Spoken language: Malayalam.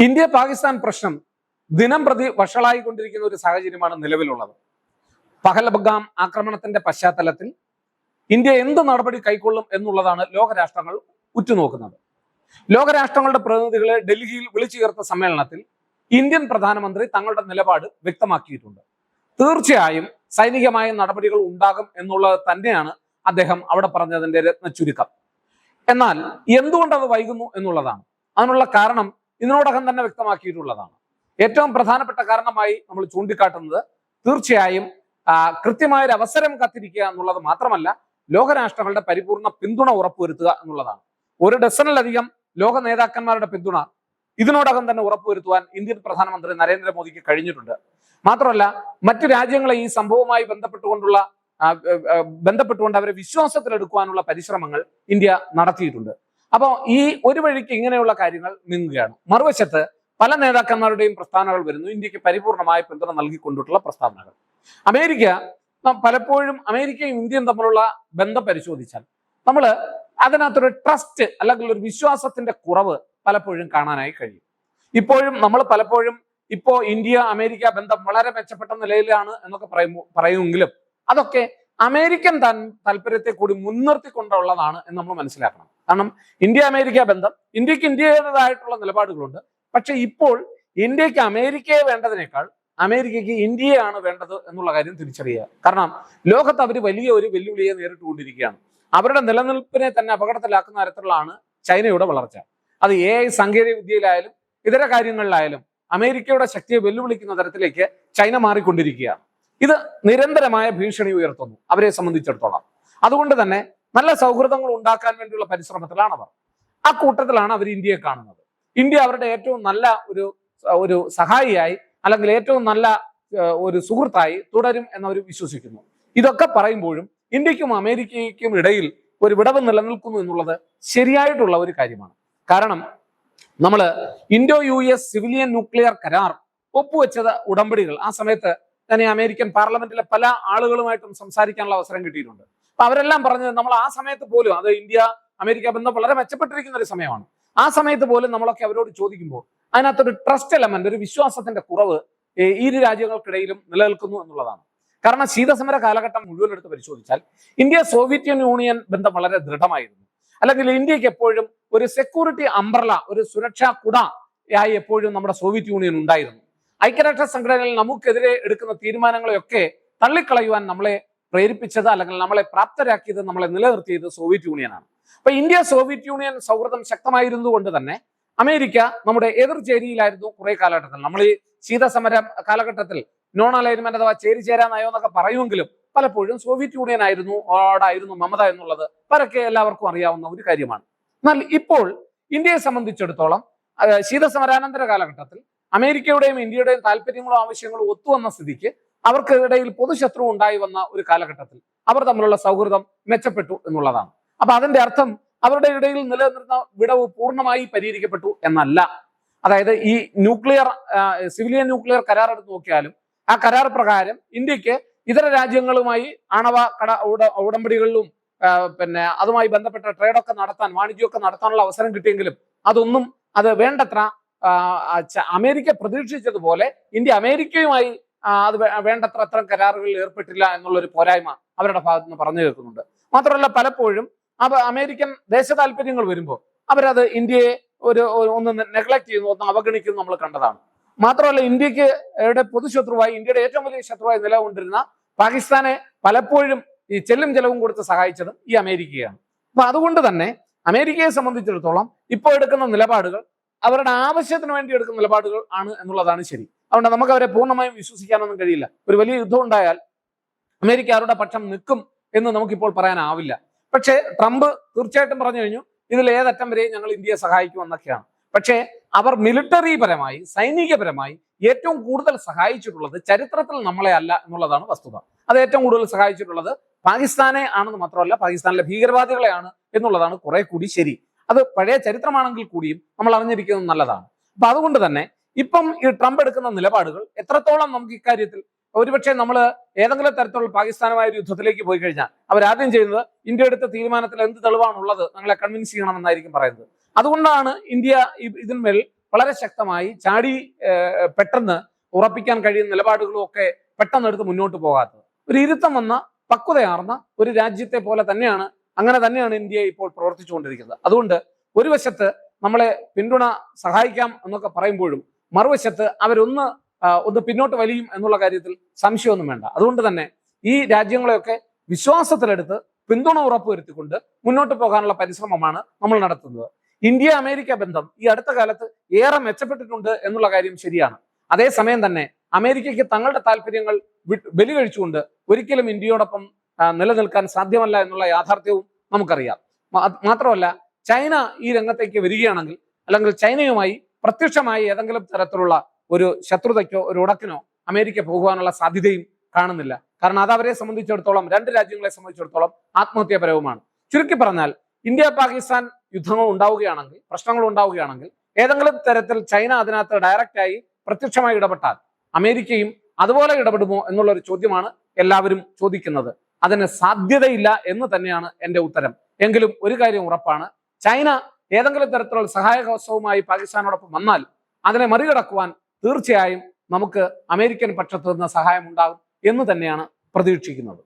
ഇന്ത്യ പാകിസ്ഥാൻ പ്രശ്നം ദിനം പ്രതി വഷളായിക്കൊണ്ടിരിക്കുന്ന ഒരു സാഹചര്യമാണ് നിലവിലുള്ളത്. പഹൽഗാം ആക്രമണത്തിന്റെ പശ്ചാത്തലത്തിൽ ഇന്ത്യ എന്ത് നടപടി കൈക്കൊള്ളും എന്നുള്ളതാണ് ലോകരാഷ്ട്രങ്ങൾ ഉറ്റുനോക്കുന്നത്. ലോകരാഷ്ട്രങ്ങളുടെ പ്രതിനിധികളെ ഡൽഹിയിൽ വിളിച്ചു ചേർത്ത സമ്മേളനത്തിൽ ഇന്ത്യൻ പ്രധാനമന്ത്രി തങ്ങളുടെ നിലപാട് വ്യക്തമാക്കിയിട്ടുണ്ട്. തീർച്ചയായും സൈനികമായ നടപടികൾ ഉണ്ടാകും എന്നുള്ളത് തന്നെയാണ് അദ്ദേഹം അവിടെ പറഞ്ഞതിന്റെ രത്ന ചുരുക്കം. എന്നാൽ എന്തുകൊണ്ട് അത് വൈകുന്നു എന്നുള്ളതാണ്. അതിനുള്ള കാരണം ഇതിനോടകം തന്നെ വ്യക്തമാക്കിയിട്ടുള്ളതാണ്. ഏറ്റവും പ്രധാനപ്പെട്ട കാരണമായി നമ്മൾ ചൂണ്ടിക്കാട്ടുന്നത് തീർച്ചയായും കൃത്യമായൊരു അവസരം കാത്തിരിക്കുക എന്നുള്ളത് മാത്രമല്ല, ലോകരാഷ്ട്രങ്ങളുടെ പരിപൂർണ പിന്തുണ ഉറപ്പുവരുത്തുക എന്നുള്ളതാണ്. ഒരു ഡസനിലധികം ലോക നേതാക്കന്മാരുടെ പിന്തുണ ഇതിനോടകം തന്നെ ഉറപ്പുവരുത്തുവാൻ ഇന്ത്യൻ പ്രധാനമന്ത്രി നരേന്ദ്രമോദിക്ക് കഴിഞ്ഞിട്ടുണ്ട്. മാത്രമല്ല, മറ്റു രാജ്യങ്ങളെ ഈ സംഭവവുമായി ബന്ധപ്പെട്ടുകൊണ്ട് അവരെ വിശ്വാസത്തിലെടുക്കുവാനുള്ള പരിശ്രമങ്ങൾ ഇന്ത്യ നടത്തിയിട്ടുണ്ട്. അപ്പോൾ ഈ ഒരു വഴിക്ക് ഇങ്ങനെയുള്ള കാര്യങ്ങൾ നീങ്ങുകയാണ്. മറുവശത്ത് പല നേതാക്കന്മാരുടെയും പ്രസ്താവനകൾ വരുന്നു, ഇന്ത്യക്ക് പരിപൂർണമായ പിന്തുണ നൽകിക്കൊണ്ടിട്ടുള്ള പ്രസ്താവനകൾ. പലപ്പോഴും അമേരിക്കയും ഇന്ത്യയും തമ്മിലുള്ള ബന്ധം പരിശോധിച്ചാൽ നമ്മൾ അതിനകത്തൊരു ട്രസ്റ്റ് അല്ലെങ്കിൽ ഒരു വിശ്വാസത്തിന്റെ കുറവ് പലപ്പോഴും കാണാനായി കഴിയും. ഇപ്പോഴും നമ്മൾ പലപ്പോഴും ഇന്ത്യ അമേരിക്ക ബന്ധം വളരെ മെച്ചപ്പെട്ട നിലയിലാണ് എന്നൊക്കെ പറയുമെങ്കിലും അതൊക്കെ അമേരിക്കൻ താല്പര്യത്തെ കൂടി മുൻനിർത്തിക്കൊണ്ടുള്ളതാണ് എന്ന് നമ്മൾ മനസ്സിലാക്കണം. കാരണം ഇന്ത്യ അമേരിക്ക ബന്ധം, ഇന്ത്യക്ക് ഇന്ത്യയുടേതായിട്ടുള്ള നിലപാടുകളുണ്ട്. പക്ഷെ ഇപ്പോൾ ഇന്ത്യക്ക് അമേരിക്കയെ വേണ്ടതിനേക്കാൾ അമേരിക്കയ്ക്ക് ഇന്ത്യയാണ് വേണ്ടത് എന്നുള്ള കാര്യം തിരിച്ചറിയുക. കാരണം ലോകത്ത് അവർ വലിയ ഒരു വെല്ലുവിളിയെ നേരിട്ടുകൊണ്ടിരിക്കുകയാണ്. അവരുടെ നിലനിൽപ്പിനെ തന്നെ അപകടത്തിലാക്കുന്ന തരത്തിലുള്ളതാണ് ചൈനയുടെ വളർച്ച. അത് AI സാങ്കേതിക വിദ്യയിലായാലും ഇതര കാര്യങ്ങളിലായാലും അമേരിക്കയുടെ ശക്തിയെ വെല്ലുവിളിക്കുന്ന തരത്തിലേക്ക് ചൈന മാറിക്കൊണ്ടിരിക്കുകയാണ്. ഇത് നിരന്തരമായ ഭീഷണി ഉയർത്തുന്നു അവരെ സംബന്ധിച്ചിടത്തോളം. അതുകൊണ്ട് തന്നെ നല്ല സൗഹൃദങ്ങൾ ഉണ്ടാക്കാൻ വേണ്ടിയുള്ള പരിശ്രമത്തിലാണ് അവർ. ആ കൂട്ടത്തിലാണ് അവർ ഇന്ത്യയെ കാണുന്നത്. ഇന്ത്യ അവരുടെ ഏറ്റവും നല്ല ഒരു സഹായിയായി അല്ലെങ്കിൽ ഏറ്റവും നല്ല ഒരു സുഹൃത്തായി തുടരും എന്നവർ വിശ്വസിക്കുന്നു. ഇതൊക്കെ പറയുമ്പോഴും ഇന്ത്യക്കും അമേരിക്കയ്ക്കും ഇടയിൽ ഒരു വിടവ് നിലനിൽക്കുന്നു എന്നുള്ളത് ശരിയായിട്ടുള്ള ഒരു കാര്യമാണ്. കാരണം നമ്മൾ ഇൻഡോ-US സിവിലിയൻ ന്യൂക്ലിയർ കരാർ ഒപ്പുവെച്ചത് ഉടമ്പടികൾ ആ സമയത്ത് തന്നെ അമേരിക്കൻ പാർലമെന്റിലെ പല ആളുകളുമായിട്ടും സംസാരിക്കാനുള്ള അവസരം കിട്ടിയിട്ടുണ്ട്. അപ്പൊ അവരെല്ലാം പറഞ്ഞത് നമ്മൾ ആ സമയത്ത് പോലും, അത് ഇന്ത്യ അമേരിക്ക ബന്ധം വളരെ മെച്ചപ്പെട്ടിരിക്കുന്ന ഒരു സമയമാണ്, ആ സമയത്ത് പോലും നമ്മളൊക്കെ അവരോട് ചോദിക്കുമ്പോൾ അതിനകത്തൊരു ട്രസ്റ്റ് എലമെന്റ്, ഒരു വിശ്വാസത്തിന്റെ കുറവ് ഇരു രാജ്യങ്ങൾക്കിടയിലും നിലനിൽക്കുന്നു എന്നുള്ളതാണ്. കാരണം ശീതസമര കാലഘട്ടം മുഴുവൻ എടുത്ത് പരിശോധിച്ചാൽ ഇന്ത്യ സോവിയറ്റ് യൂണിയൻ ബന്ധം വളരെ ദൃഢമായിരുന്നു. അല്ലെങ്കിൽ ഇന്ത്യക്ക് എപ്പോഴും ഒരു സെക്യൂരിറ്റി അംബ്രല, ഒരു സുരക്ഷാ കുടയായി എപ്പോഴും നമ്മുടെ സോവിയറ്റ് യൂണിയൻ ഉണ്ടായിരുന്നു. ഐക്യരാഷ്ട്ര സംഘടനയിൽ നമുക്കെതിരെ എടുക്കുന്ന തീരുമാനങ്ങളെയൊക്കെ തള്ളിക്കളയുവാൻ നമ്മളെ പ്രേരിപ്പിച്ചത് അല്ലെങ്കിൽ നമ്മളെ പ്രാപ്തരാക്കിയത്, നമ്മളെ നിലനിർത്തിയത് സോവിയറ്റ് യൂണിയനാണ്. അപ്പൊ ഇന്ത്യ സോവിയറ്റ് യൂണിയൻ സൗഹൃദം ശക്തമായിരുന്നുകൊണ്ട് തന്നെ അമേരിക്ക നമ്മുടെ എതിർചേരിയിലായിരുന്നു കുറെ കാലഘട്ടത്തിൽ. നമ്മൾ ഈ ശീതസമര കാലഘട്ടത്തിൽ നോൺ അലൈൻമെന്റ് അഥവാ ചേരിചേരാ നയം എന്നൊക്കെ പറയുമെങ്കിലും പലപ്പോഴും സോവിയറ്റ് യൂണിയൻ ആയിരുന്നു മമത എന്നുള്ളത് പരക്കെ എല്ലാവർക്കും അറിയാവുന്ന ഒരു കാര്യമാണ്. എന്നാൽ ഇപ്പോൾ ഇന്ത്യയെ സംബന്ധിച്ചിടത്തോളം ശീതസമരാനന്തര കാലഘട്ടത്തിൽ അമേരിക്കയുടെയും ഇന്ത്യയുടെയും താല്പര്യങ്ങളും ആവശ്യങ്ങളും ഒത്തുവന്ന സ്ഥിതിക്ക് അവർക്കിടയിൽ പൊതുശത്രു ഉണ്ടായി വന്ന ഒരു കാലഘട്ടത്തിൽ അവർ തമ്മിലുള്ള സൗഹൃദം മെച്ചപ്പെട്ടു എന്നുള്ളതാണ്. അപ്പൊ അതിന്റെ അർത്ഥം അവരുടെ ഇടയിൽ നിലനിന്നിരുന്ന വിടവ് പൂർണ്ണമായി പരിഹരിക്കപ്പെട്ടു എന്നല്ല. അതായത് ഈ സിവിലിയൻ ന്യൂക്ലിയർ കരാർ എടുത്ത് നോക്കിയാലും ആ കരാർ പ്രകാരം ഇന്ത്യക്ക് ഇതര രാജ്യങ്ങളുമായി ആണവ ഉടമ്പടികളിലും അതുമായി ബന്ധപ്പെട്ട ട്രേഡൊക്കെ നടത്താൻ, വാണിജ്യമൊക്കെ നടത്താനുള്ള അവസരം കിട്ടിയെങ്കിലും അത് വേണ്ടത്ര അമേരിക്ക പ്രതീക്ഷിച്ചതുപോലെ ഇന്ത്യ അമേരിക്കയുമായി അത് വേണ്ടത്ര അത്തരം കരാറുകളിൽ ഏർപ്പെട്ടില്ല എന്നുള്ളൊരു പോരായ്മ അവരുടെ ഭാഗത്ത് നിന്ന് പറഞ്ഞു കേൾക്കുന്നുണ്ട്. മാത്രമല്ല, പലപ്പോഴും അമേരിക്കൻ ദേശ താല്പര്യങ്ങൾ വരുമ്പോൾ അവരത് ഇന്ത്യയെ ഒന്ന് നെഗ്ലക്ട് ചെയ്യുന്നു, ഒന്ന് അവഗണിക്കുന്നു നമ്മൾ കണ്ടതാണ്. മാത്രമല്ല, ഇന്ത്യയുടെ പൊതുശത്രുവായി, ഇന്ത്യയുടെ ഏറ്റവും വലിയ ശത്രുവായി നിലകൊണ്ടിരുന്ന പാകിസ്ഥാനെ പലപ്പോഴും ഈ ചെല്ലും ചെലവും കൊടുത്ത് സഹായിച്ചതും ഈ അമേരിക്കയാണ്. അപ്പൊ അതുകൊണ്ട് തന്നെ അമേരിക്കയെ സംബന്ധിച്ചിടത്തോളം ഇപ്പോൾ എടുക്കുന്ന നിലപാടുകൾ അവരുടെ ആവശ്യത്തിന് വേണ്ടി എടുക്കുന്ന നിലപാടുകൾ ആണ് എന്നുള്ളതാണ് ശരി. അതുകൊണ്ട് നമുക്ക് അവരെ പൂർണ്ണമായും വിശ്വസിക്കാനൊന്നും കഴിയില്ല. ഒരു വലിയ യുദ്ധം ഉണ്ടായാൽ അമേരിക്ക അവരുടെ പക്ഷം നിൽക്കും എന്ന് നമുക്കിപ്പോൾ പറയാനാവില്ല. പക്ഷേ ട്രംപ് തീർച്ചയായിട്ടും പറഞ്ഞു കഴിഞ്ഞു, ഇതിൽ ഏതറ്റം വരെയും ഞങ്ങൾ ഇന്ത്യയെ സഹായിക്കുമെന്നൊക്കെയാണ്. പക്ഷേ അവർ മിലിറ്ററി പരമായി, സൈനികപരമായി ഏറ്റവും കൂടുതൽ സഹായിച്ചിട്ടുള്ളത് ചരിത്രത്തിൽ നമ്മളെ അല്ല എന്നുള്ളതാണ് വസ്തുത. അത് ഏറ്റവും കൂടുതൽ സഹായിച്ചിട്ടുള്ളത് പാകിസ്ഥാനെ ആണെന്ന് മാത്രമല്ല, പാകിസ്ഥാനിലെ ഭീകരവാദികളെയാണ് എന്നുള്ളതാണ് കുറെ കൂടി ശരി. അത് പഴയ ചരിത്രമാണെങ്കിൽ കൂടിയും നമ്മൾ അറിഞ്ഞിരിക്കുന്നത് നല്ലതാണ്. അപ്പൊ അതുകൊണ്ട് തന്നെ ഇപ്പം ഈ ട്രംപ് എടുക്കുന്ന നിലപാടുകൾ എത്രത്തോളം നമുക്ക് ഇക്കാര്യത്തിൽ, ഒരുപക്ഷെ നമ്മൾ ഏതെങ്കിലും തരത്തിലുള്ള പാകിസ്ഥാനുമായ ഒരു യുദ്ധത്തിലേക്ക് പോയി കഴിഞ്ഞാൽ അവരാദ്യം ചെയ്യുന്നത് ഇന്ത്യ എടുത്ത തീരുമാനത്തിൽ എന്ത് തെളിവാണുള്ളത്, ഞങ്ങളെ കൺവിൻസ് ചെയ്യണമെന്നായിരിക്കും പറയുന്നത്. അതുകൊണ്ടാണ് ഇന്ത്യ ഇതിന്മേൽ വളരെ ശക്തമായി ചാടി പെട്ടെന്ന് ഉറപ്പിക്കാൻ കഴിയുന്ന നിലപാടുകളും ഒക്കെ പെട്ടെന്ന് എടുത്ത് മുന്നോട്ട് പോകാത്തത്. ഒരു ഇരുത്തം വന്ന പക്വതയാർന്ന ഒരു രാജ്യത്തെ പോലെ തന്നെയാണ്, അങ്ങനെ തന്നെയാണ് ഇന്ത്യ ഇപ്പോൾ പ്രവർത്തിച്ചുകൊണ്ടിരിക്കുന്നത്. അതുകൊണ്ട് ഒരു വശത്ത് നമ്മളെ പിന്തുണ സഹായിക്കാം എന്നൊക്കെ പറയുമ്പോഴും മറുവശത്ത് അവരൊന്ന് പിന്നോട്ട് വലിയും എന്നുള്ള കാര്യത്തിൽ സംശയമൊന്നും വേണ്ട. അതുകൊണ്ട് തന്നെ ഈ രാജ്യങ്ങളെയൊക്കെ വിശ്വാസത്തിലെടുത്ത് പിന്തുണ ഉറപ്പുവരുത്തിക്കൊണ്ട് മുന്നോട്ട് പോകാനുള്ള പരിശ്രമമാണ് നമ്മൾ നടത്തുന്നത്. ഇന്ത്യ അമേരിക്ക ബന്ധം ഈ അടുത്ത കാലത്ത് ഏറെ മെച്ചപ്പെട്ടിട്ടുണ്ട് എന്നുള്ള കാര്യം ശരിയാണ്. അതേസമയം തന്നെ അമേരിക്കയ്ക്ക് തങ്ങളുടെ താല്പര്യങ്ങൾ ബലി കഴിച്ചുകൊണ്ട് ഒരിക്കലും ഇന്ത്യയോടൊപ്പം നിലനിൽക്കാൻ സാധ്യമല്ല എന്നുള്ള യാഥാർത്ഥ്യവും നമുക്കറിയാം. മാത്രമല്ല, ചൈന ഈ രംഗത്തേക്ക് വരികയാണെങ്കിൽ, അല്ലെങ്കിൽ ചൈനയുമായി പ്രത്യക്ഷമായി ഏതെങ്കിലും തരത്തിലുള്ള ഒരു ശത്രുതയ്ക്കോ ഒരു ഉടക്കിനോ അമേരിക്ക പോകുവാനുള്ള സാധ്യതയും കാണുന്നില്ല. കാരണം അത് അവരെ സംബന്ധിച്ചിടത്തോളം, രണ്ട് രാജ്യങ്ങളെ സംബന്ധിച്ചിടത്തോളം ആത്മഹത്യാപരവുമാണ്. ചുരുക്കി പറഞ്ഞാൽ, ഇന്ത്യ പാകിസ്ഥാൻ യുദ്ധങ്ങൾ ഉണ്ടാവുകയാണെങ്കിൽ, പ്രശ്നങ്ങൾ ഉണ്ടാവുകയാണെങ്കിൽ, ഏതെങ്കിലും തരത്തിൽ ചൈന അതിനകത്ത് ഡയറക്റ്റായി പ്രത്യക്ഷമായി ഇടപെട്ടാൽ അമേരിക്കയും അതുപോലെ ഇടപെടുമോ എന്നുള്ള ഒരു ചോദ്യമാണ് എല്ലാവരും ചോദിക്കുന്നത്. അതിന് സാധ്യതയില്ല എന്ന് തന്നെയാണ് എൻ്റെ ഉത്തരം. എങ്കിലും ഒരു കാര്യം ഉറപ്പാണ്, ചൈന ഏതെങ്കിലും തരത്തിലുള്ള സഹായഹസ്തവുമായി പാകിസ്ഥാനോടൊപ്പം വന്നാൽ അതിനെ മറികടക്കുവാൻ തീർച്ചയായും നമുക്ക് അമേരിക്കൻ പക്ഷത്തു നിന്ന് സഹായം ഉണ്ടാകും എന്ന് തന്നെയാണ് പ്രതീക്ഷിക്കുന്നത്.